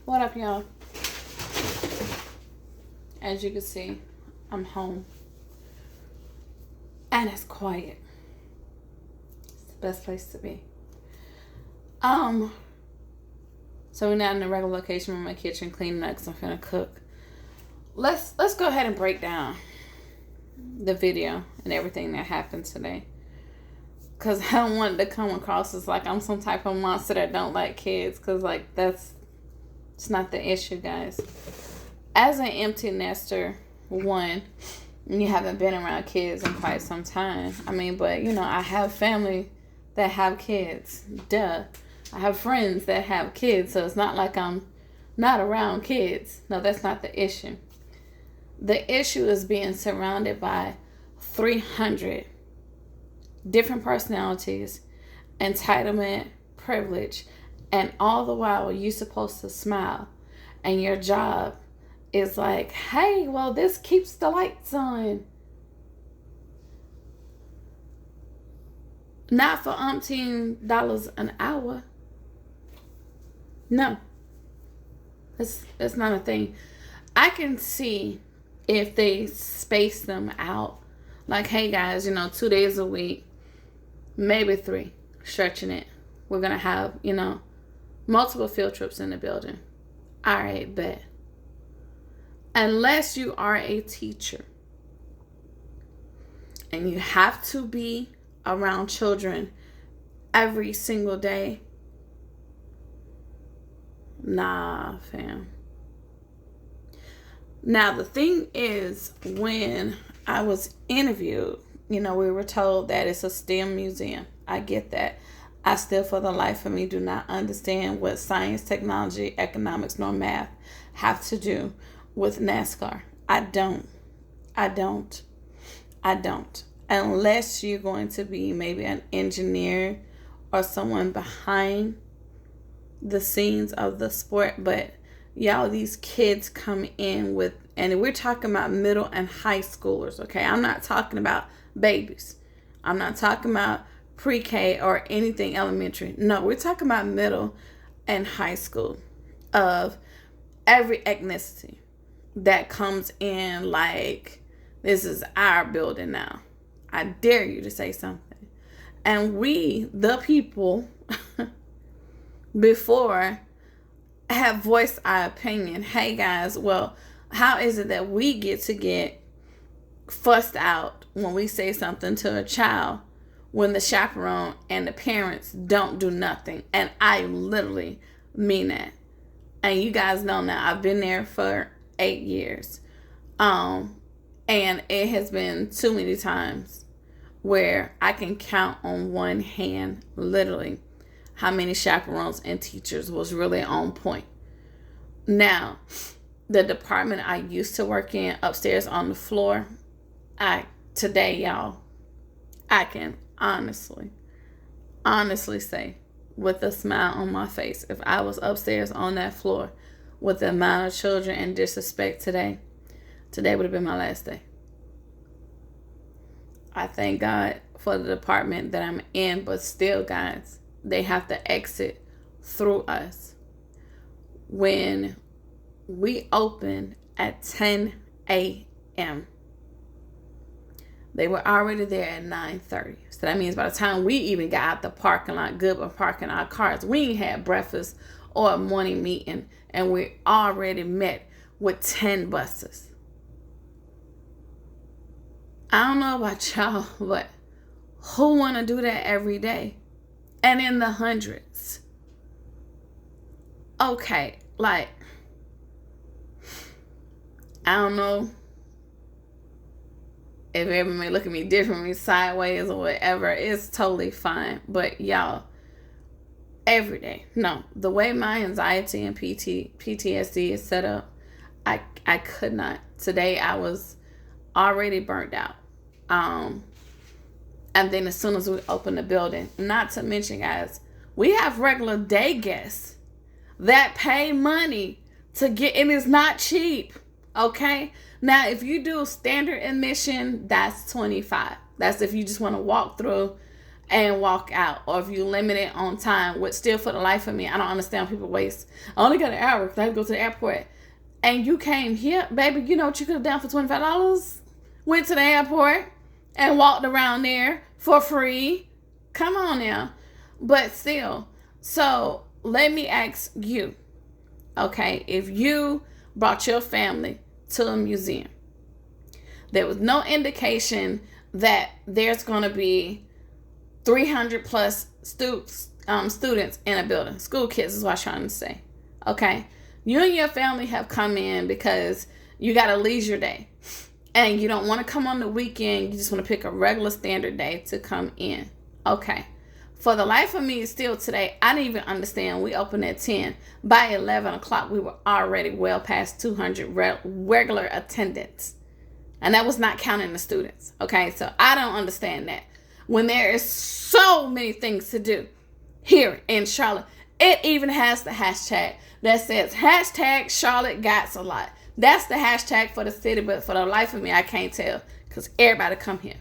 What up, y'all? As you can see, I'm home. And it's quiet. It's the best place to be. So we're not in the regular location in my kitchen cleaning up because I'm finna cook. Let's go ahead and break down the video and everything that happened today. Because I don't want it to come across as like I'm some type of monster that don't like kids. Because, like, it's not the issue, guys. As an empty nester, one, you haven't been around kids in quite some time. I mean, but, you know, I have family that have kids. Duh. I have friends that have kids. So it's not like I'm not around kids. No, that's not the issue. The issue is being surrounded by 300 different personalities, entitlement, privilege, and all the while you're supposed to smile. And your job is like, hey, well, this keeps the lights on. Not for $umpteen an hour. No. It's not a thing. I can see if they space them out. Like, hey, guys, 2 days a week, maybe 3, stretching it. We're going to have, multiple field trips in the building. All right, bet. Unless you are a teacher and you have to be around children every single day, nah, fam. Now, the thing is, when I was interviewed, we were told that it's a STEM museum. I get that. I still, for the life of me, do not understand what science, technology, economics, nor math have to do with NASCAR. I don't. Unless you're going to be maybe an engineer or someone behind the scenes of the sport. But y'all, these kids come in with, and we're talking about middle and high schoolers, okay? I'm not talking about babies. I'm not talking about pre-K or anything elementary. No, we're talking about middle and high school of every ethnicity that comes in like, this is our building now. I dare you to say something. And we, the people, before, have voiced our opinion. Hey, guys, well, how is it that we get fussed out when we say something to a child when the chaperone and the parents don't do nothing? And I literally mean that. And you guys know now, I've been there for 8 years. And it has been too many times where I can count on one hand, literally, how many chaperones and teachers was really on point. Now, the department I used to work in upstairs on the floor, today, y'all, I can honestly say with a smile on my face, if I was upstairs on that floor with the amount of children and disrespect today would have been my last day. I thank God for the department that I'm in, but still, guys, they have to exit through us. When we open at 10 a.m., they were already there at 9:30. So that means by the time we even got out the parking lot, good with parking our cars, we ain't had breakfast or a morning meeting, and we already met with 10 buses. I don't know about y'all, but who want to do that every day? And in the hundreds. Okay, like, I don't know if everyone may look at me differently, sideways or whatever. It's totally fine. But y'all, every day, no, the way my anxiety and PTSD is set up, I could not. Today I was already burnt out. And then as soon as we open the building, not to mention, guys, we have regular day guests that pay money to get, and it's not cheap. Okay. Now, if you do standard admission, that's $25. That's if you just want to walk through and walk out, or if you limit it on time, which still for the life of me, I don't understand people waste. I only got an hour because I have to go to the airport. And you came here, baby, you know what you could have done for $25? Went to the airport and walked around there for free. Come on now. But still, so let me ask you, okay, if you brought your family to a museum, there was no indication that there's going to be 300 plus students in a building. School kids is what I'm trying to say. Okay? You and your family have come in because you got a leisure day. And you don't want to come on the weekend. You just want to pick a regular standard day to come in. Okay. For the life of me, still today, I didn't even understand. We opened at 10. By 11 o'clock, we were already well past 200 regular attendance. And that was not counting the students. Okay, so I don't understand that. When there is so many things to do here in Charlotte, it even has the hashtag that says hashtag Charlotte Gots a lot. That's the hashtag for the city, but for the life of me, I can't tell because everybody come here.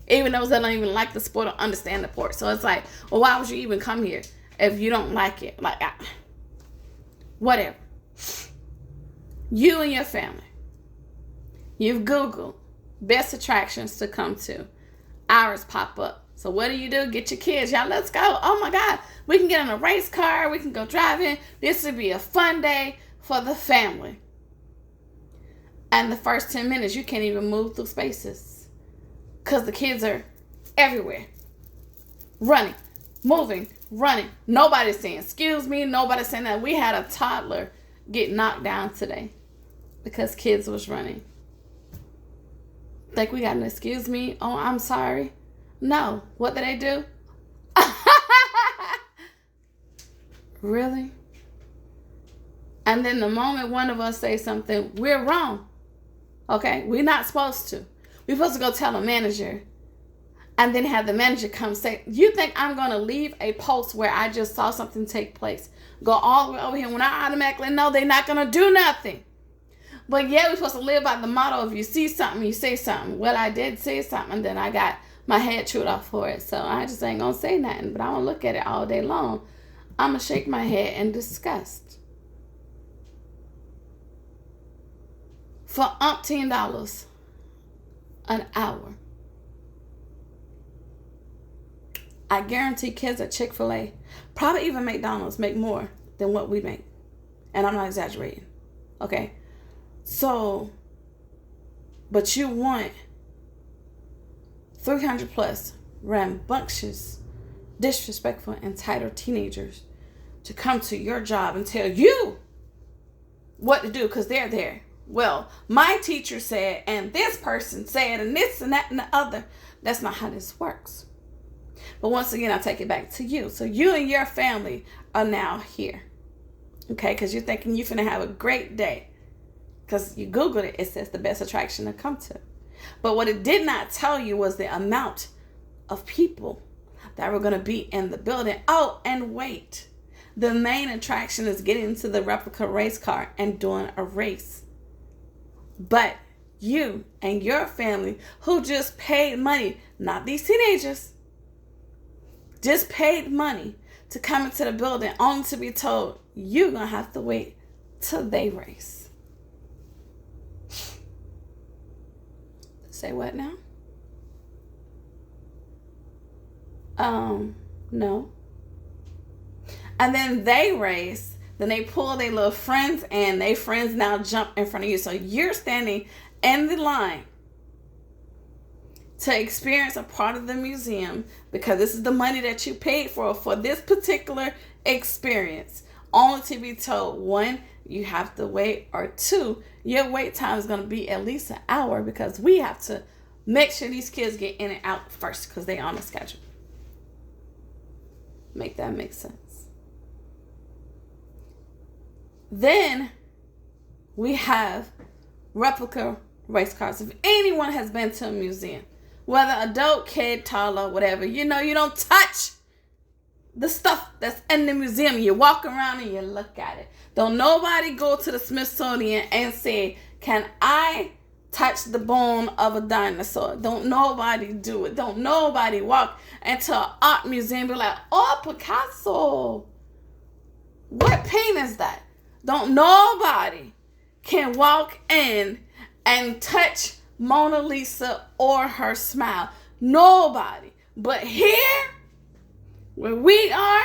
Even those that don't even like the sport or understand the sport. So it's like, well, why would you even come here if you don't like it? Like, whatever. You and your family. You've Googled best attractions to come to. Ours pop up. So what do? Get your kids. Y'all, let's go. Oh my God. We can get in a race car. We can go driving. This would be a fun day for the family. And the first 10 minutes, you can't even move through spaces. Because the kids are everywhere. Running, moving, running. Nobody's saying, excuse me. Nobody's saying that. We had a toddler get knocked down today because kids was running. Think we got an excuse me? Oh, I'm sorry. No. What did they do? Really? And then the moment one of us say something, we're wrong. Okay? We're not supposed to. We're supposed to go tell a manager and then have the manager come say, you think I'm going to leave a post where I just saw something take place, go all the way over here when I automatically know they're not going to do nothing? But yeah, we're supposed to live by the motto, if you see something, you say something. Well, I did say something, and then I got my head chewed off for it. So I just ain't going to say nothing, but I'm going to look at it all day long. I'm going to shake my head in disgust. For $umpteen an hour. I guarantee kids at Chick-fil-A, probably even McDonald's, make more than what we make. And I'm not exaggerating. Okay? So, but you want 300 plus rambunctious, disrespectful, entitled teenagers to come to your job and tell you what to do because they're there. Well, my teacher said, and this person said, and this and that and the other. That's not how this works. But once again, I take it back to you. So you and your family are now here. Okay, because you're thinking you're finna have a great day. Because you Googled it, it says the best attraction to come to. But what it did not tell you was the amount of people that were going to be in the building. Oh, and wait. The main attraction is getting into the replica race car and doing a race. But you and your family who just paid money, not these teenagers, just paid money to come into the building only to be told you're going to have to wait till they race. Say what now? No. And then they race. Then they pull their little friends and their friends now jump in front of you. So you're standing in the line to experience a part of the museum because this is the money that you paid for this particular experience. Only to be told, one, you have to wait, or two, your wait time is going to be at least an hour because we have to make sure these kids get in and out first because they're on a schedule. Make that make sense. Then we have replica race cars. If anyone has been to a museum, whether adult, kid, toddler, whatever, you know you don't touch the stuff that's in the museum. You walk around and you look at it. Don't nobody go to the Smithsonian and say, can I touch the bone of a dinosaur. Don't nobody do it. Don't nobody walk into an art museum and be like, oh, Picasso. What paint is that? Don't nobody can walk in and touch Mona Lisa or her smile. Nobody. But here, where we are,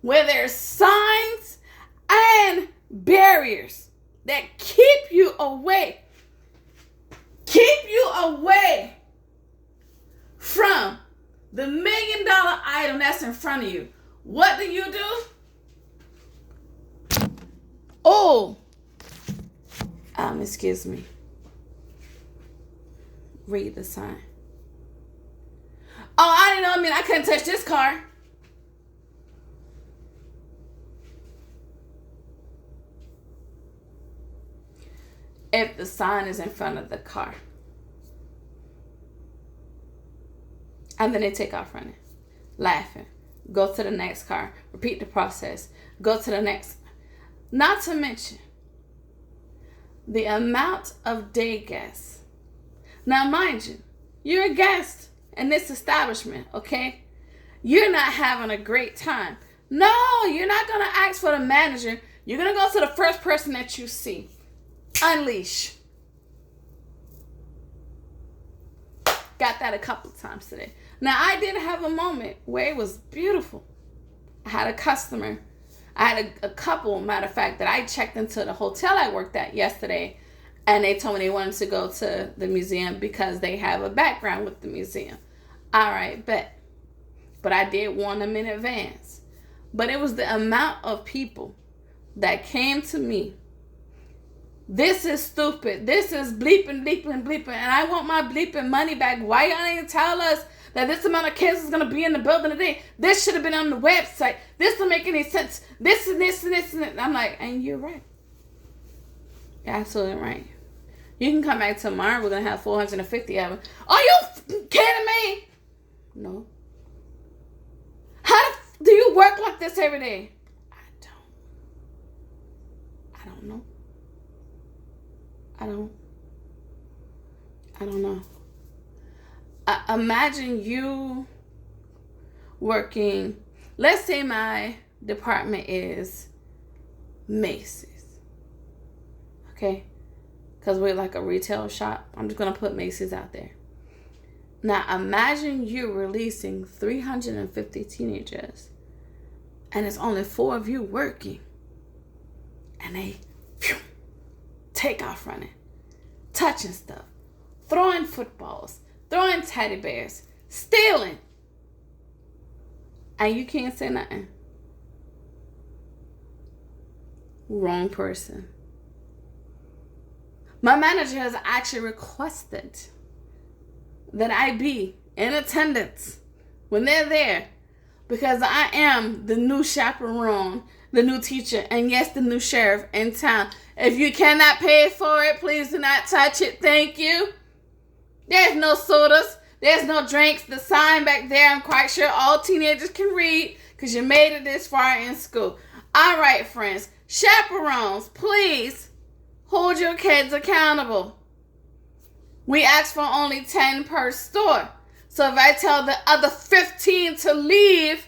where there's signs and barriers that keep you away from the $1 million item that's in front of you. What do? Oh, excuse me. Read the sign. Oh, I didn't know. I mean, I couldn't touch this car. If the sign is in front of the car. And then they take off running, laughing. Go to the next car. Repeat the process. Go to the next. Not to mention the amount of day guests. Now, mind you, you're a guest in this establishment, okay? You're not having a great time. No, you're not going to ask for the manager. You're going to go to the first person that you see. Unleash. Got that a couple of times today. Now, I did have a moment where it was beautiful. I had a customer. I had a couple, matter of fact, that I checked into the hotel I worked at yesterday, and they told me they wanted to go to the museum because they have a background with the museum. All right, bet. But I did warn them in advance. But it was the amount of people that came to me. This is stupid. This is bleeping, and I want my bleeping money back. Why y'all didn't tell us that this amount of kids is going to be in the building today? This should have been on the website. This don't make any sense. This and this and this and that. I'm like, and you're right. You're absolutely right. You can come back tomorrow. We're going to have 450 of them. Are you kidding me? No. How do you work like this every day? I don't know. I don't know. Imagine you working, let's say my department is Macy's. Okay? Because we're like a retail shop. I'm just going to put Macy's out there. Now, imagine you releasing 350 teenagers and it's only 4 of you working. And they take off running, touching stuff, throwing footballs, throwing teddy bears, stealing. And you can't say nothing. Wrong person. My manager has actually requested that I be in attendance when they're there because I am the new chaperone, the new teacher, and yes, the new sheriff in town. If you cannot pay for it, please do not touch it. Thank you. There's no sodas. There's no drinks. The sign back there, I'm quite sure all teenagers can read because you made it this far in school. All right, friends. Chaperones, please hold your kids accountable. We ask for only 10 per store. So if I tell the other 15 to leave,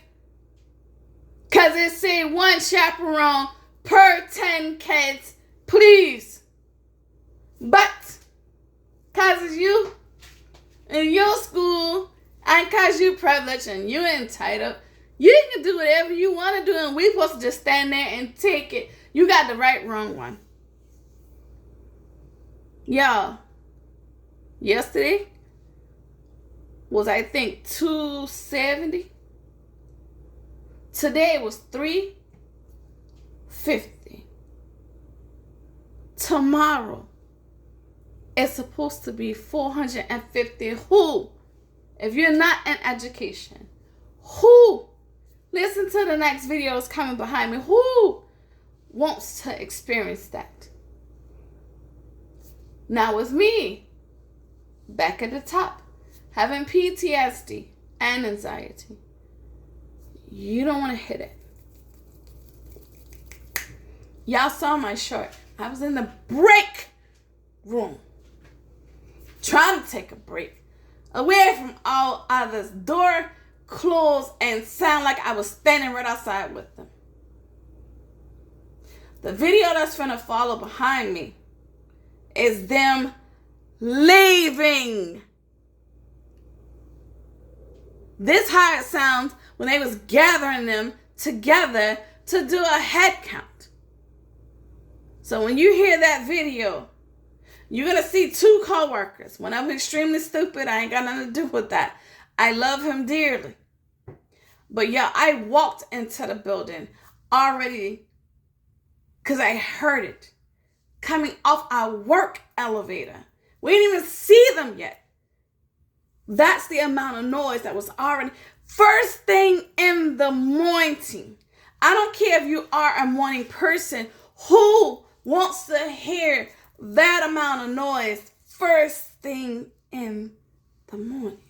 because it say 1 chaperone per 10 kids, please. But because it's you in your school and because you privileged and you entitled, you can do whatever you want to do and we supposed to just stand there and take it. You got the wrong one. Y'all, yesterday was I think 270. Today was 350. Tomorrow it's supposed to be 450. Who, if you're not in education, who, listen to the next videos coming behind me, who wants to experience that? Now with me, back at the top, having PTSD and anxiety, you don't want to hit it. Y'all saw my short. I was in the break room trying to take a break, away from all others, door closed, and sound like I was standing right outside with them. The video that's gonna follow behind me is them leaving. This how it sounds when they was gathering them together to do a head count. So when you hear that video, you're going to see two co-workers. One of them extremely stupid. I ain't got nothing to do with that. I love him dearly. But yeah, I walked into the building already because I heard it coming off our work elevator. We didn't even see them yet. That's the amount of noise that was already first thing in the morning. I don't care if you are a morning person who wants to hear that amount of noise first thing in the morning.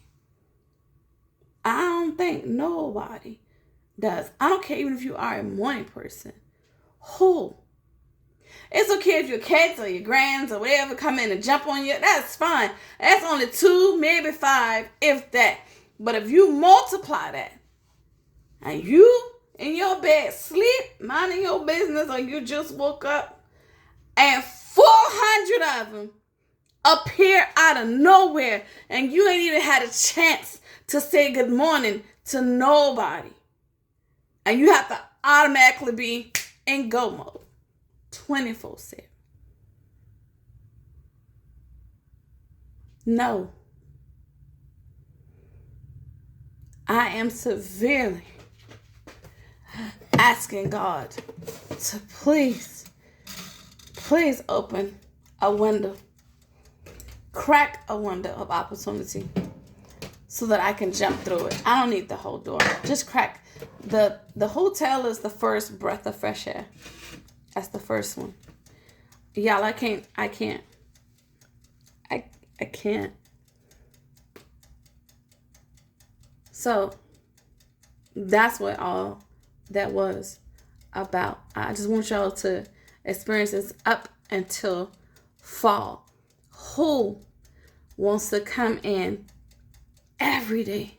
I don't think nobody does. I don't care even if you are a morning person. Who? It's okay if your kids or your grands or whatever come in and jump on you. That's fine. That's only 2, maybe 5, if that. But if you multiply that and you in your bed sleep, minding your business, or you just woke up and 400 of them appear out of nowhere and you ain't even had a chance to say good morning to nobody. And you have to automatically be in go mode 24/7. No. I am severely asking God to please open a window, crack a window of opportunity so that I can jump through it. I don't need the whole door. Just crack. The hotel is the first breath of fresh air. That's the first one. Y'all, I can't. I can't. So that's what all that was about. I just want y'all to experience this up until fall. Who wants to come in every day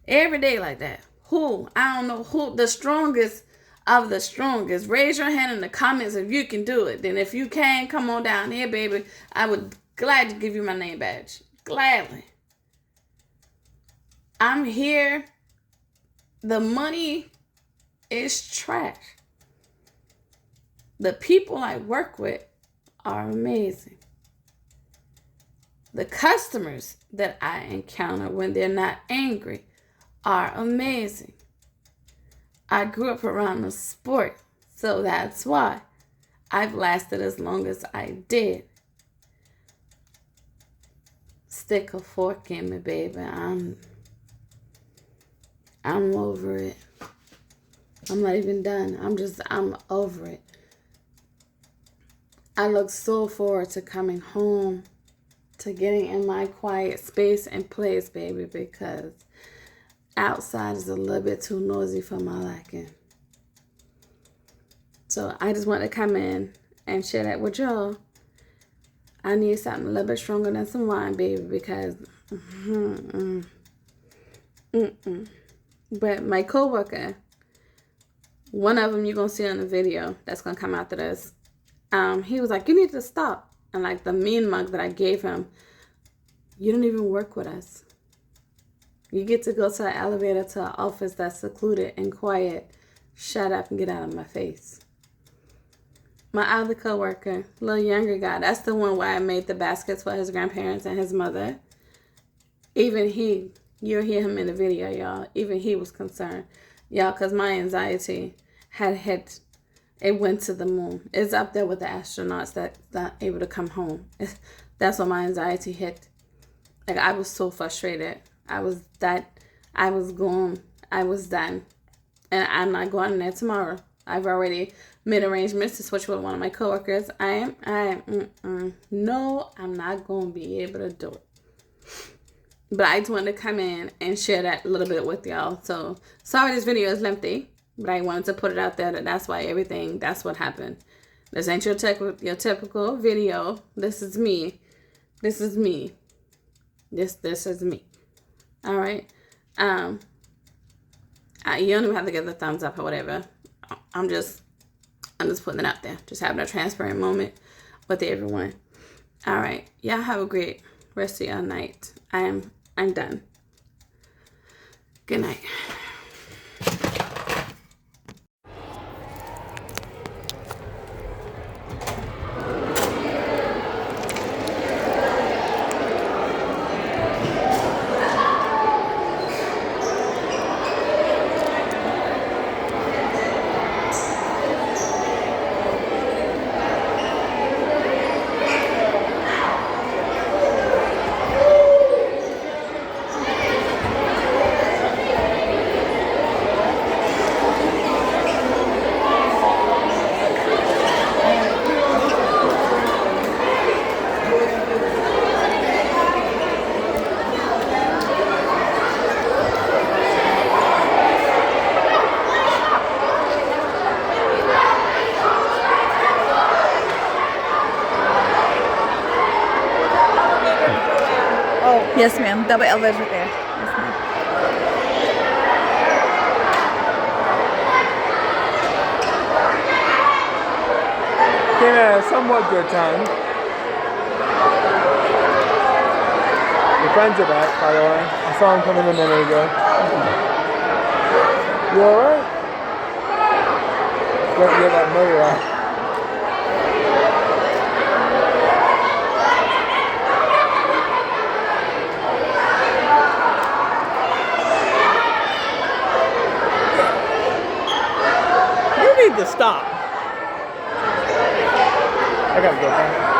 like that? Who? I don't know who. The strongest of the strongest. Raise your hand in the comments if you can do it. Then if you can, come on down here, baby. I would gladly give you my name badge. Gladly. I'm here. The money is trash. The people I work with are amazing. The customers that I encounter when they're not angry are amazing. I grew up around the sport, so that's why I've lasted as long as I did. Stick a fork in me, baby. I'm over it. I'm not even done. I'm over it. I look so forward to coming home, to getting in my quiet space and place, baby, because outside is a little bit too noisy for my liking. So I just want to come in and share that with y'all. I need something a little bit stronger than some wine, baby, because But my coworker, one of them you're going to see on the video that's going to come after this, he was like, you need to stop. And like the mean mug that I gave him, you don't even work with us. You get to go to an elevator to an office that's secluded and quiet. Shut up and get out of my face. My other coworker, little younger guy, that's the one where I made the baskets for his grandparents and his mother. Even he, you'll hear him in the video, y'all. Even he was concerned. Y'all, because my anxiety had hit, it went to the moon. It's up there with the astronauts that's not able to come home. That's when my anxiety hit. Like, I was so frustrated. I was done. I was done. And I'm not going in there tomorrow. I've already made arrangements to switch with one of my coworkers. No, I'm not going to be able to do it. But I just wanted to come in and share that a little bit with y'all. So, sorry this video is lengthy, but I wanted to put it out there that's why that's what happened. This ain't your typical video. This is me This is me. This is me. All right. You don't even have to give the thumbs up or whatever. I'm just putting it out there. Just having a transparent moment with everyone. All right. Y'all have a great rest of your night. I'm done. Good night. Yes, ma'am. Double elevator right there. Yes, ma'am. Came at a somewhat good time. Your friends are back, by the way. I saw them coming in a minute ago. You alright? Don't get that motor out. You need to stop. I gotta go back.